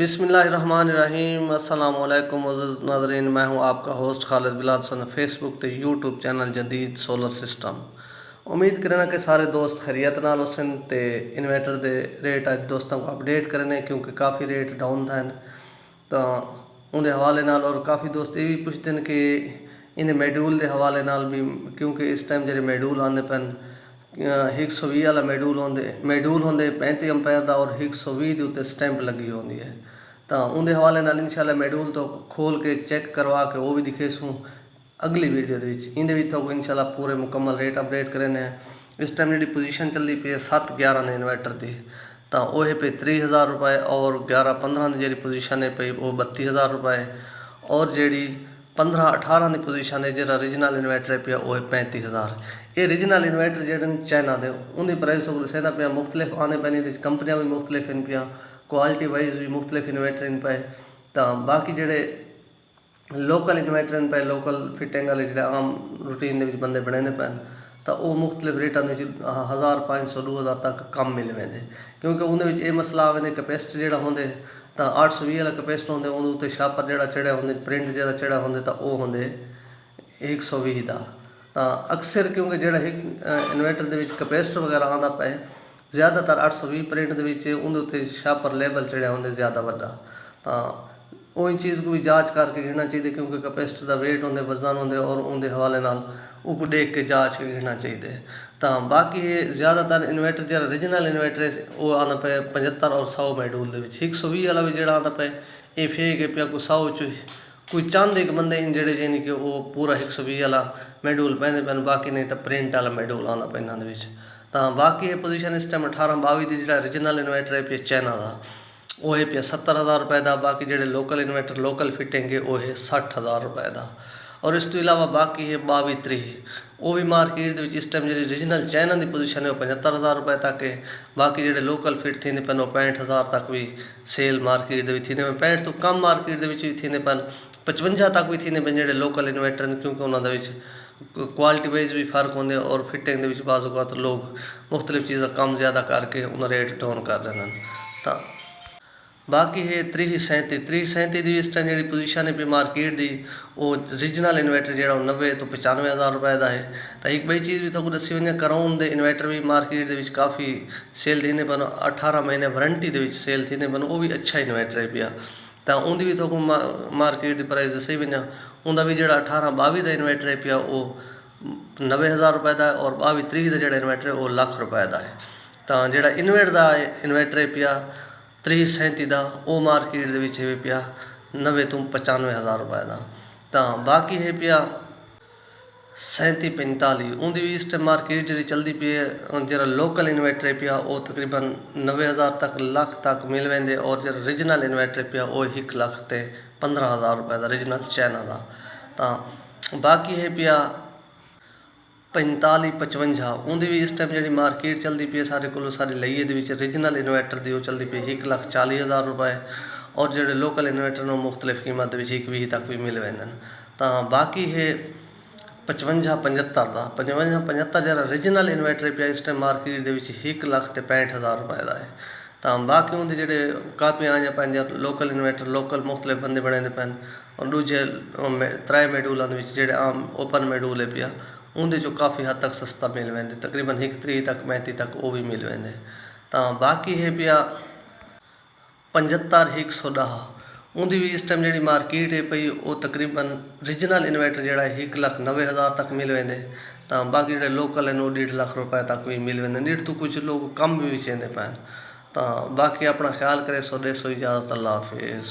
बिस्मिल्लाहिर्रहमानिर्रहीम। अस्सलाम वालेकुम अज़ीज़ नाज़रीन, मैं हूं आपका होस्ट खालिद बिलाल सन फेसबुक ते यूट्यूब चैनल जदीद सोलर सिस्टम। उम्मीद करना कि सारे दोस्त खैरियत नाल होसन ते इन्वर्टर दे रेट अज दोस्तों को अपडेट करने क्योंकि काफ़ी रेट डाउन थे तो उनके हवाले नाल। और काफ़ी दोस्त ये भी पुछते हैं कि इन मेड्यूल के हवाले नाल भी, क्योंकि इस टाइम जो मेड्यूल आते पैन 120 वाला मेड्यूल होंगे 35 अंपेयर का और 120 के उत्ते स्टैंप लगी होती है। तो उनके हवाले नाल इंशाल्लाह मेड्यूल तो खोल के चेक करवा के वो भी दिखे सूँ अगली वीडियो के तो इंशाल्लाह पूरे मुकम्मल रेट अपडेट करें। इस टाइम जी पोजीशन चलती पी है 7-11 के इन्वर्टर की, तो वह पे 30,000 रुपये और 11-15 की जी पोजीशन है पई वो 32,000 रुपये और जी 15-18 की पोजीशन है जो रीजनल इन्वर्टर पे वो है 35,000। ये रीजनल इन्वर्टर जो चाइना के उनकी प्राइस सहदा पे मुख्तलिफ आने पैनी, कंपनियां भी मुख्तलिफ इन पिया, क्वालिटी वाइज भी मुख्तलिफ इन्वर्टर इन पे। तो बाकी जोड़े लोकल इन्वर्टर इन पे लोकल फिटिंग वाले जो आम रूटीन के बंदे बनाते पैन तो वह मुख्तलिफ रेटा 1,500-2,000 तक कम मिल वेंदे, क्योंकि उन्हें ये मसला आवे कैपेसिटी जो होंगे तो 820 वाला कैपेसिटर होंगे उन्होंने शापर जो चढ़िया होंगे प्रिंट जो चढ़िया होंगे तो वह होंगे 120 का। तो अक्सर क्योंकि जो इन्वर्टर के कैपेसिटर वगैरह आता पे ज़्यादातर 820 प्रिंट के उन्हें शापर लेबल चढ़िया होंगे ज़्यादा वड्डा। तो वही चीज़ को भी जाँच करके गिनना चाहिए, क्योंकि कैपेसिटर का वेट होंगे वजन होंगे और उनके हवाले नाल उसको देख के जाँच के गिनना चाहिए। तो बाकी ज़्यादातर इन्वर्टर जो रीजनल इन्वर्टर है वो आता पे 75 और 100 मेड्यूल के 120 वाला भी जो आता पे ये फेक है पिया कोई 100 कोई चाहते कि बंदे इन जोड़े यानी कि वो पूरा 120 वाला मेड्यूल पहनते पैन, बाकी नहीं तो प्रिंट वाला मेड्यूल आता पे इन्होंने। तो बाकी है पोजीशन इस टाइम 18-22 की जो रीजनल इन्वर्टर है पे चाइना का वो है पे 70,000 रुपये का। बाकी जो लोकल इन्वर्टर लोकल फिटिंग है वो है 60,000 रुपये का। और इस तो इलावा बाकी है 22-23 वो भी मार्केट इस टाइम जी रीजनल चाइना की पोजीशन है वो 75,000 रुपये तक है। बाकी जो लोकल फिट थी पैन वो 65,000 तक भी सेल मार्केट के थी, 65 तो कम मार्केट भी थी पैन 55 तक भी थी पैन जो लोकल इन्वर्टर, क्योंकि उन्होंने क्वालिटी वाइज भी फर्क होंगे और फिटिंग के बाज़ तो लोग मुख्तलिफ चीज़ा कम ज़्यादा करके उन्हें रेट डाउन कर रहे हैं। तो बाकी है 3037 की इस टाइम जी पोजीशन है पे मार्केट की वो रीजनल इन्वर्टर जो 90 तो 95,000 रुपये का है। तो एक बई चीज़ भी तो दसी वे कराउन के इन्वर्टर भी मार्केट के काफ़ी सेल थी पैन 18 महीने वारंटी के सेल थी पैन, वो भी अच्छा इन्वर्टर है पिया। तो उनकी भी तो मार्केट की प्राइस दसी वे उनका भी जो 18-22 का इन्वर्टर है पिया वो 90,000 रुपये का और 22-23 का जो इन्वर्टर है वो लाख रुपये का है। तो जो इन्वर्टर है पिया 3037 का वो मार्केट के पिया 90 तो 95,000 रुपये का। तो बाकी है पिया 3745 उनकी भी इस टाइम मार्केट जी चलती पी है जो लोकल इन्वर्टर है पिया वो तकरीबन 90,000 तक लाख तक मिल वेंदे और जो रीजनल इन्वर्टर पिया वो 1,15,000 रुपये का रीजनल चाइना का। तो बाकी है पिया 4555 उनकी भी इस टाइम जी मार्केट चलती पी है सारे को सारे लईए रीजनल इन्वर्टर की वो चलती पी 1,40,000 रुपये और जो लोकल इन्वर्टर ने मुख्तलिफ कीमत 120 तक भी मिल वेंदे। तो बाकी है 5575 का 5575 जो रीजनल इन्वर्टर पे इस टाइम मार्केट के 1,65,000 रुपये का है। तो बाकी उनके जो काफ़ी आए पैन लोकल इन्वर्टर लोकल मुख्तलिफ बंदे बने पैन और दूजे 3 मेड्यूलों जो आम ओपन मेड्यूल है पिया उनके जो काफ़ी हद तक सस्ता मिल वेंदे तकरीबन 130 तक 35 तक वो भी मिल वेंदे। तो बाकी है पिया 75-110 उनकी भी इस टाइम जी मार्केट है पई वो तकरीबन रीजनल इन्वर्टर जो 1,90,000 तक मिल वेंदे। तो बाकी जो लोकल है वो 1.5 लाख रुपये तक भी मिल वेंदे, नहीं तो कुछ लोग कम भी चेंदे पैन। तो बाकी अपना ख्याल करे सो दे सो इजाज़त, अल्लाह हाफिज़।